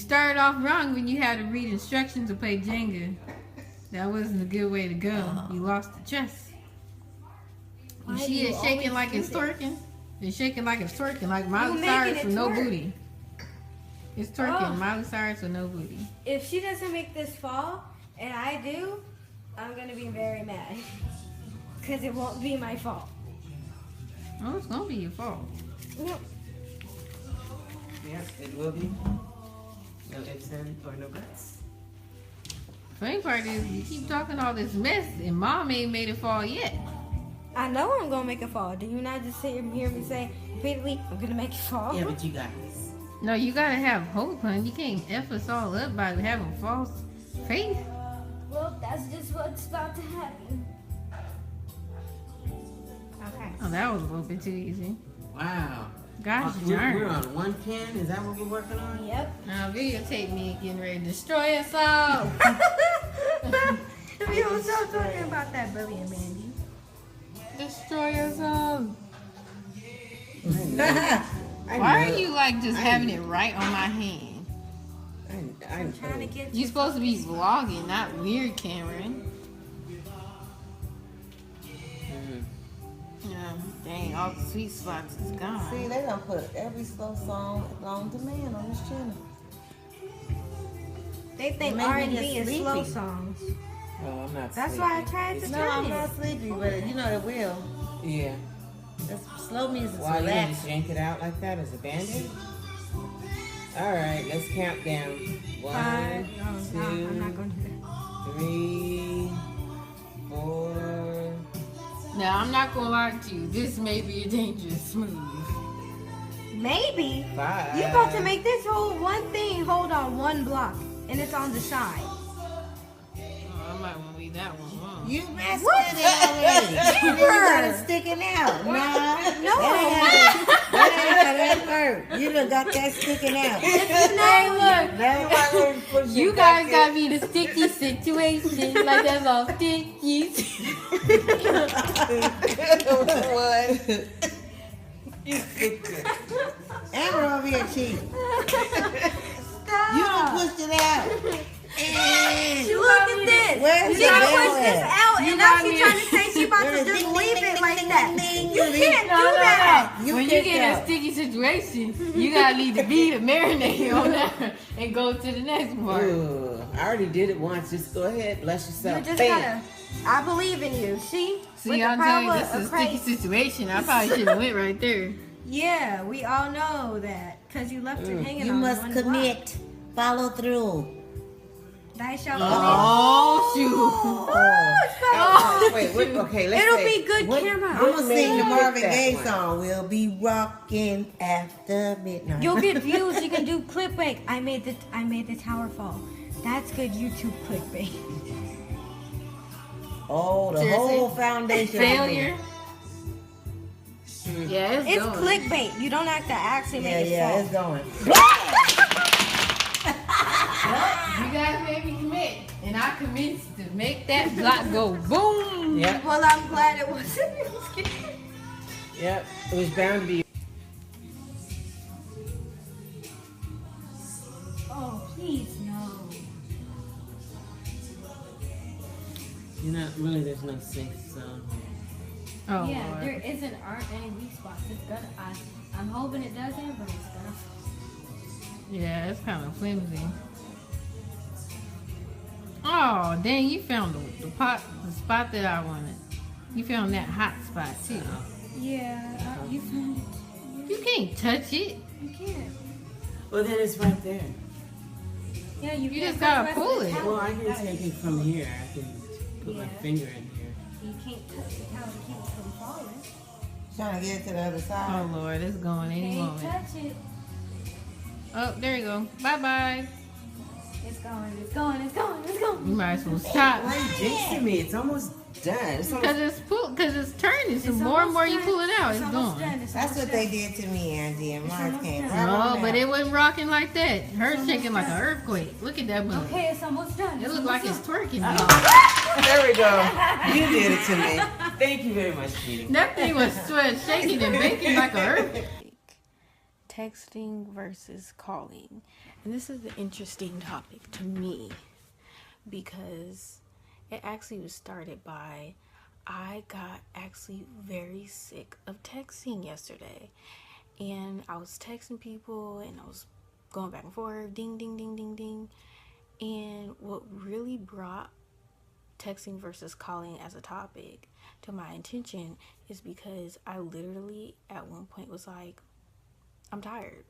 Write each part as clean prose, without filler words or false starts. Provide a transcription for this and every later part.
started off wrong when you had to read instructions to play Jenga. That wasn't a good way to go. You lost the chest. You see it shaking like it's twerking? It's shaking like it's twerking, like Miley Cyrus with no booty. It's twerking, Miley Cyrus with no booty. If she doesn't make this fall, and I do, I'm going to be very mad. Because it won't be my fault. Oh, it's going to be your fault. Yep. Yes, it will be. No ifs or no buts. Funny part is, you keep talking all this mess, and Mom ain't made it fall yet. I know I'm going to make it fall. Do you not just sit and hear me say repeatedly, I'm going to make it fall? Yeah, but you got this. No, you gotta have hope, hon. You can't F us all up by having false faith. Well, that's just what's about to happen. Okay. Oh, that was a little bit too easy. Wow. Gosh we're darn. on one pen. Is that what we're working on? Yep. Now videotape me getting ready to destroy us all. We don't stop talking about that bullying, Mandy. Destroy us all. Why are you like just having it right on my hand? I'm Trying to get You supposed to be vlogging, not weird, Cameron. Yeah, dang, all the sweet spots is gone. See, they gonna put every slow song on demand on this channel. They think Make me R&B get is slow sleepy. songs. Oh, I'm not That's sleepy. why I tried to No, tell I'm you. not sleepy, but you know it will. Yeah. That's slow music's Why you gonna relaxing. just yank it out like that as a band-aid? Alright, let's count down. 1, I'm 2, not going to do that. 3, 4. Now, I'm not gonna lie to you. This may be a dangerous move. Maybe. 5. You got to make this whole one thing hold on one block, and it's on the side. Oh, I might want to leave that one alone. You messed with it already. You got it sticking out. No. No. That ain't how that work. You done got that sticking out. Hey, look. You guys got me in a sticky situation. Like that's all sticky. What? You stupid. Amber over here cheating. Stop. You done pushed it out. Look at this. Where's She the done bell pushed this at? out, You and now got she's me. trying to say she about to just leave it like that. You can't do that. You When you kicked get in a out. sticky situation, you gotta leave the beat of marinate on that and go to the next part. Ooh, I already did it once. Just go ahead. Bless yourself. You just Bam. gotta. I believe in you. See? See, With the I'm telling you, power this is a of sticky Christ. situation. I probably should have went right there. Yeah, we all know that. Because you left it hanging You on must one commit. Follow through. block. Thy shall Oh, shoot. Oh, Wait, okay, let's it'll say, be good camera. I'm gonna sing the Marvin that Gaye one? song. We'll be rocking after midnight. You'll get views. You can do clickbait. I made the tower fall. That's good YouTube clickbait. Oh, the Seriously? whole foundation. Failure. Yeah, it's It's going. clickbait. You don't have to actually Yeah, make it yeah, fall. it's going. You guys made me commit, and I commenced to make that block go boom. Yep, Well, I'm glad it wasn't. yep. It was bound to be. Oh, please no. You know, really, there's no safe zone. Oh, Yeah, Lord. there aren't any weak spots. It's gonna. I'm hoping it doesn't, but it's gonna. Yeah, it's kind of flimsy. Oh, dang, you found the spot that I wanted. You found that hot spot, too. Yeah, you found it. You can't touch it. You can't. Well, then it's right there. Yeah, You can't just touch gotta the rest of pull the it. towel. Well, I can take it from here. I can put my Yeah. finger in here. You can't touch the towel to keep it from falling. Trying to get it to the other Oh, side. Lord, it's going any Can't moment. touch it. Oh, there you go. Bye-bye. It's going. It's going. It's going. It's going. You might as well stop. Why are you jinxing me? It's almost done. It's almost, Because it's turning. So It's more and almost more you done. pull it out, it's almost gone. done. It's That's almost what they done. did to me, Angie, and mine almost came done. right on No, but out. it wasn't rocking like that. Hers shaking like an earthquake. Look at that move. Okay, it's almost done. It looked like it's twerking. there we go. You did it to me. Thank you very much, Petey. That thing was shaking and baking like an earthquake. texting versus calling. And this is an interesting topic to me because it actually was started by, I got actually very sick of texting yesterday. And I was texting people and I was going back and forth, ding, ding, ding, ding, ding. And what really brought texting versus calling as a topic to my attention is because I literally at one point was like, I'm tired.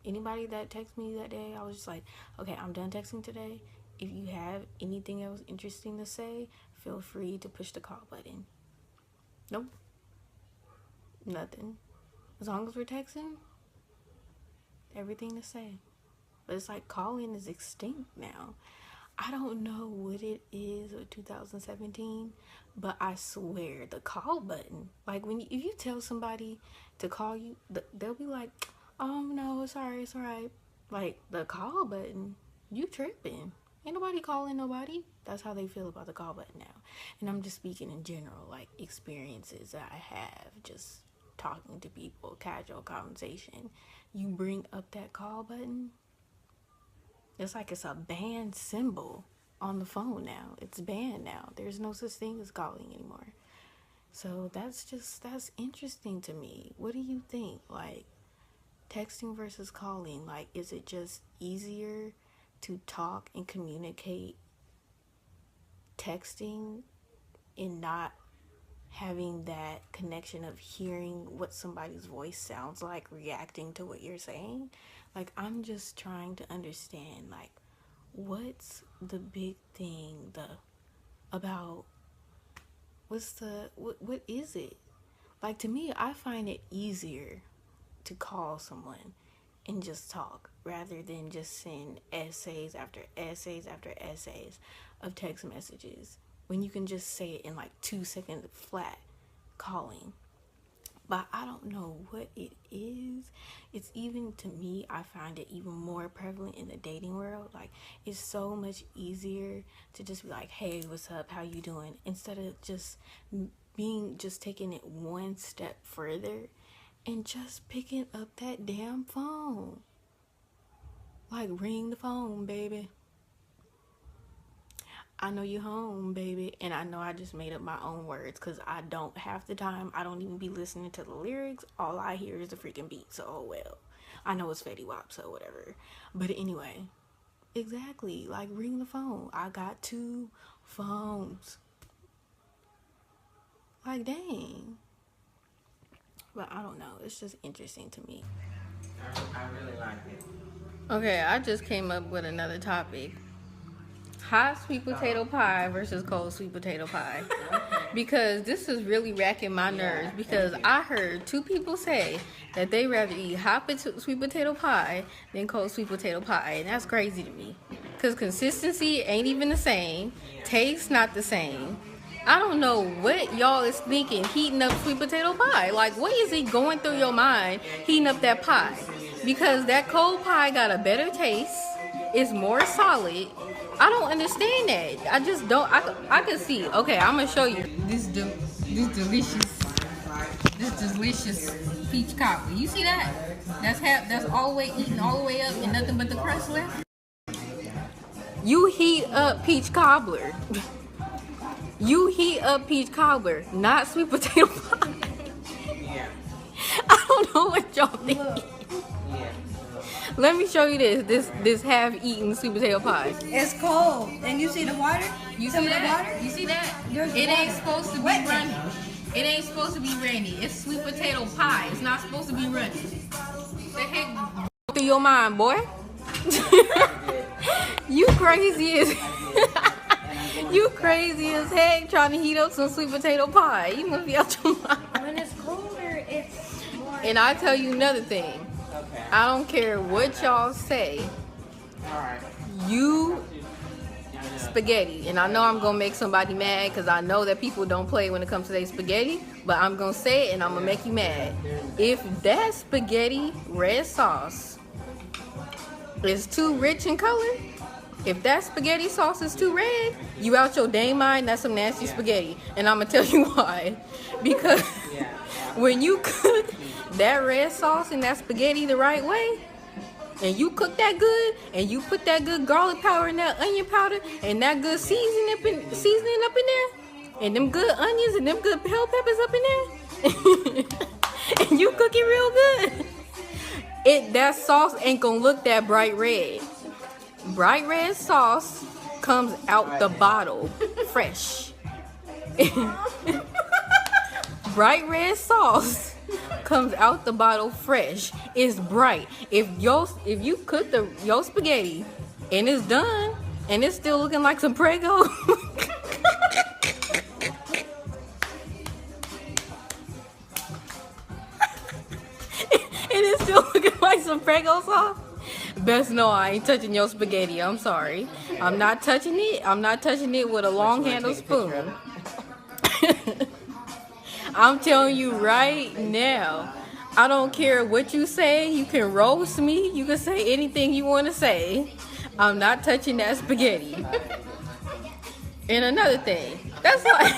Anybody that texted me that day, I was just like, okay, I'm done texting today. If you have anything else interesting to say, feel free to push the call button. Nope. Nothing. As long as we're texting, everything to say. But it's like calling is extinct now. I don't know what it is with 2017, but I swear the call button, like if you tell somebody to call you, they'll be like, oh no, it's alright. Like the call button, you tripping. Ain't nobody calling nobody. That's how they feel about the call button now. And I'm just speaking in general, like experiences that I have, just talking to people, casual conversation. You bring up that call button, it's like it's a banned symbol on the phone now. It's banned now. There's no such thing as calling anymore. So that's interesting to me. What do you think? Like, texting versus calling, like, is it just easier to talk and communicate texting and not having that connection of hearing what somebody's voice sounds like, reacting to what you're saying? Like, I'm just trying to understand, like, what's the big thing about what is it? Like, to me, I find it easier to call someone and just talk rather than just send essays after essays after essays of text messages when you can just say it in like 2 seconds flat calling. But I don't know what it is. It's even, to me, I find it even more prevalent in the dating world. Like, it's so much easier to just be like, hey, what's up? How you doing? Instead of just taking it one step further and just picking up that damn phone. Like, ring the phone, baby. I know you home, baby. And I know I just made up my own words because I don't have the time. I don't even be listening to the lyrics. All I hear is the freaking beat. So, oh well. I know it's Fetty Wap, so whatever. But anyway, exactly. Like, ring the phone. I got 2 phones. Like, dang. But I don't know. It's just interesting to me. I really like it. Okay, I just came up with another topic. Hot sweet potato pie versus cold sweet potato pie. Because this is really racking my nerves. Because I heard 2 people say that they rather eat hot sweet potato pie than cold sweet potato pie. And that's crazy to me. Because consistency ain't even the same. Taste not the same. I don't know what y'all is thinking heating up sweet potato pie. Like, what is it going through your mind heating up that pie? Because that cold pie got a better taste. It's more solid. I don't understand that. I just don't. I can see. Okay, I'm gonna show you this delicious peach cobbler. You see that? That's all the way eaten all the way up and nothing but the crust left. You heat up peach cobbler. You heat up peach cobbler, not sweet potato pie. Yeah. I don't know what y'all think. Yeah. Let me show you this half-eaten sweet potato pie. It's cold. And you see the water? You see that? You see that? It ain't supposed to be runny. It ain't supposed to be runny. It's sweet potato pie. It's not supposed to be runny. The heck? Through your mind, boy. You crazy as you crazy as heck trying to heat up some sweet potato pie. You must be out your mind. When it's colder, it's more. And I tell you another thing. Okay. I don't care what y'all say. All right. You spaghetti, and I know I'm gonna make somebody mad because I know that people don't play when it comes to their spaghetti, but I'm gonna say it and I'm gonna make you mad. If that spaghetti red sauce is too rich in color, if that spaghetti sauce is too red, you out your dang mind. That's some nasty spaghetti, and I'm gonna tell you why. Because when you cook that red sauce and that spaghetti the right way, and you cook that good, and you put that good garlic powder and that onion powder and that good seasoning up in there, and them good onions and them good bell peppers up in there, and you cook it real good, that sauce ain't gonna look that bright red. Bright red sauce comes out the bottle fresh. Bright red sauce comes out the bottle fresh. It's bright. If you cook your spaghetti and it's done and it's still looking like some Prego, and it's still looking like some Prego sauce, best know I ain't touching your spaghetti. I'm sorry. I'm not touching it. I'm not touching it with a long handled spoon. I'm telling you right now, I don't care what you say. You can roast me. You can say anything you want to say. I'm not touching that spaghetti. And another thing, that's like...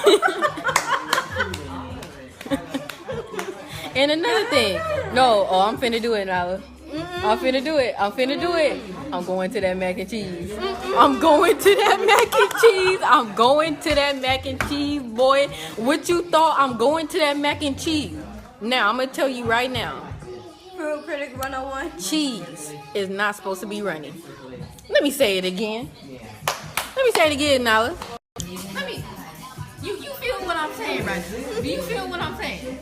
And another thing, I'm finna do it, Nala. I'm finna do it. I'm going to that mac and cheese. I'm going to that mac and cheese, boy. What you thought? I'm going to that mac and cheese. Now, I'm going to tell you right now. Food Critic 101. Cheese is not supposed to be runny. Let me say it again. Nala. You feel what I'm saying right now? Do you feel what I'm saying?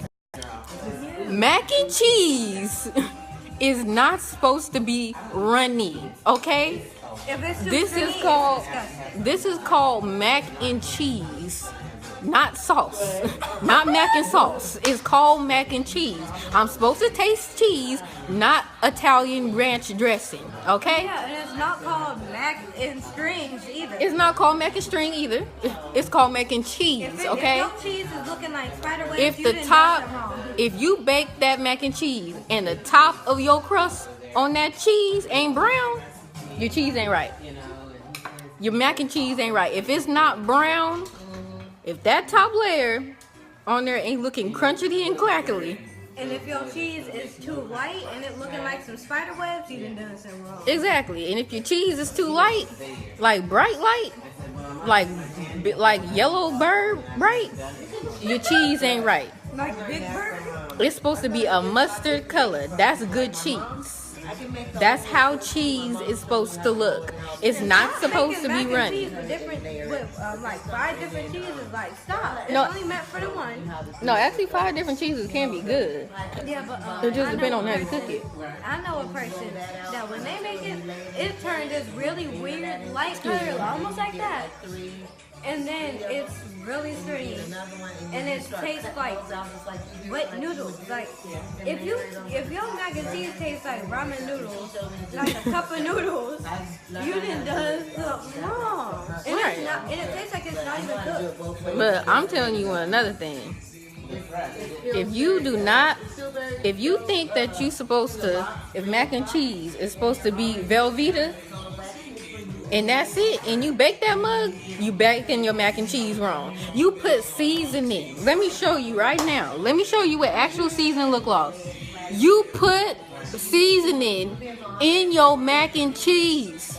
Mac and cheese is not supposed to be runny, okay? This is called mac and cheese, not sauce. Not mac and sauce. It's called mac and cheese. I'm supposed to taste cheese, not Italian ranch dressing, okay? Yeah, and it's not called mac and strings either. It's not called mac and string either. It's called mac and cheese, okay? If your cheese is looking like spiderwebs, if you bake that mac and cheese and the top of your crust on that cheese ain't brown, your cheese ain't right. Your mac and cheese ain't right. If it's not brown, if that top layer on there ain't looking crunchety and crackly. And if your cheese is too light and it looking like some spider webs, you done done something wrong. Exactly. And if your cheese is too light, like bright light, like yellow bird bright, your cheese ain't right. Like Big Bird? It's supposed to be a mustard color. That's good cheese. That's how cheese is supposed to look. It's not supposed to be runny. With like 5 different cheeses, like stop. It's No. only meant for the one. No, actually 5 different cheeses can be good. Yeah, but It just depends on how you cook it. I know a person that when they make it, it turns this really weird light color, almost like that. And then it's really sturdy, and it tastes like wet noodles. Like if your mac and cheese tastes like ramen noodles, like a cup of noodles, you done done something wrong. And Right. it's not, and it tastes like it's not even cooked. But I'm telling you another thing. If you think that you supposed to, if mac and cheese is supposed to be Velveeta, and that's it, and you bake that mug, you baking your mac and cheese wrong. You put seasoning. Let me show you right now. Let me show you what actual seasoning look like. You put seasoning in your mac and cheese.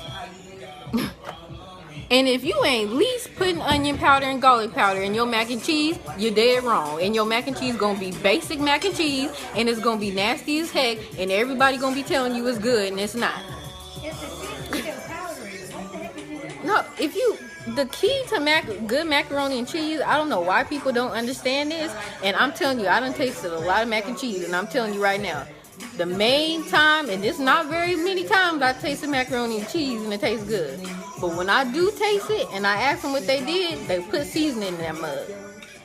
And if you ain't least putting onion powder and garlic powder in your mac and cheese, you're dead wrong. And your mac and cheese gonna be basic mac and cheese, and it's gonna be nasty as heck, and everybody gonna be telling you it's good, and it's not. No, the key to good macaroni and cheese, I don't know why people don't understand this, and I'm telling you, I done tasted a lot of mac and cheese, and I'm telling you right now, the main time, and it's not very many times I tasted macaroni and cheese and it tastes good, but when I do taste it, and I ask them what they did, they put seasoning in that mug.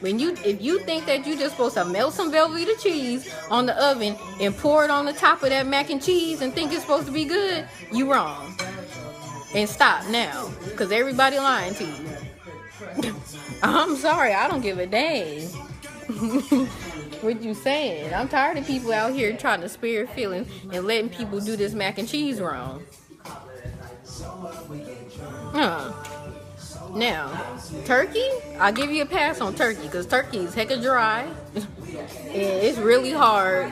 If you think that you just supposed to melt some Velveeta cheese on the oven and pour it on the top of that mac and cheese and think it's supposed to be good, you wrong. And stop now, because everybody lying to you. I'm sorry, I don't give a dang what you saying. I'm tired of people out here trying to spare feelings and letting people do this mac and cheese wrong. Now, turkey, I'll give you a pass on turkey because turkey is hecka dry. It's really hard.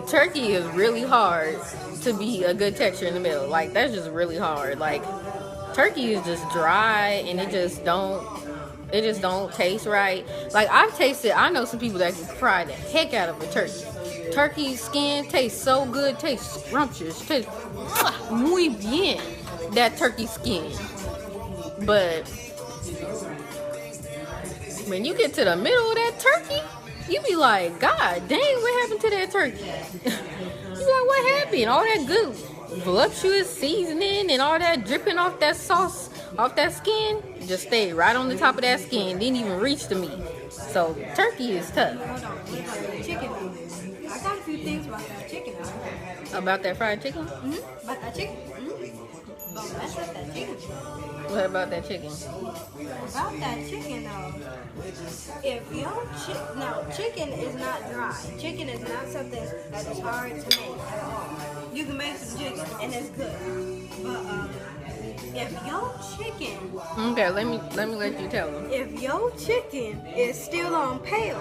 Turkey is really hard to be a good texture in the middle. Like, that's just really hard. Like, turkey is just dry and it just don't taste right. Like, I know some people that can fry the heck out of a turkey. Turkey skin tastes so good, tastes scrumptious, tastes muy bien, that turkey skin. But when you get to the middle of that turkey, you be like, God dang, what happened to that turkey? You be like, what happened? All that good voluptuous seasoning and all that dripping off that sauce, off that skin, just stayed right on the top of that skin, didn't even reach the meat. So turkey is tough. Hold on, what about the chicken? I got a few things about that chicken. About that fried chicken? About that chicken? Don't mess up that chicken. What about that chicken? About that chicken though, if your chicken is not dry. Chicken is not something that is hard to make at all. You can make some chicken and it's good, but if your chicken, Okay, let me let you tell them. if your chicken is still on pale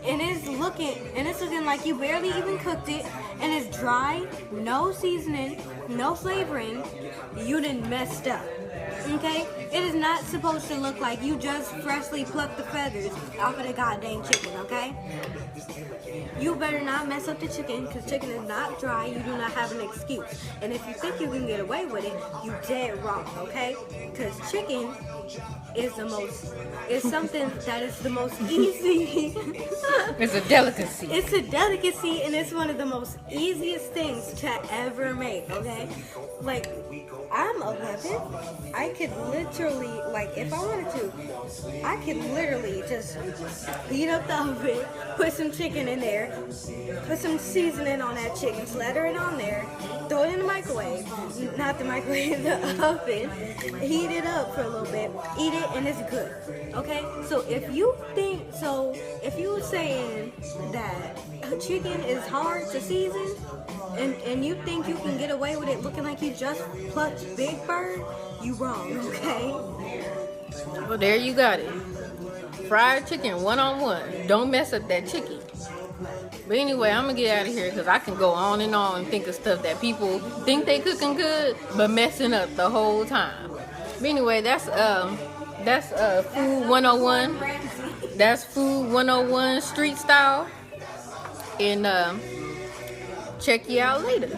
and it's looking like you barely even cooked it and it's dry, no seasoning, no flavoring, you done messed up. Okay? It is not supposed to look like you just freshly plucked the feathers off of the goddamn chicken, okay? You better not mess up the chicken because chicken is not dry. You do not have an excuse. And if you think you can get away with it, you dead wrong, okay? Because chicken is something that is the most easy. It's a delicacy. It's a delicacy and it's one of the most easiest things to ever make, okay? Like, I'm 11. I could literally, like, if I wanted to, I could literally just heat up the oven, put some chicken in there, put some seasoning on that chicken, slather it on there, throw it in the microwave, not the microwave, the oven, heat it up for a little bit, eat it, and it's good, okay? So if you were saying that chicken is hard to season, and you think you can get away with it looking like you just plucked Big Bird, you wrong, okay? Well, there you got it. Fried chicken, one-on-one. Don't mess up that chicken. But anyway, I'm going to get out of here because I can go on and think of stuff that people think they cooking good, but messing up the whole time. But anyway, that's Food 101. That's Food 101 street style. And check you out later.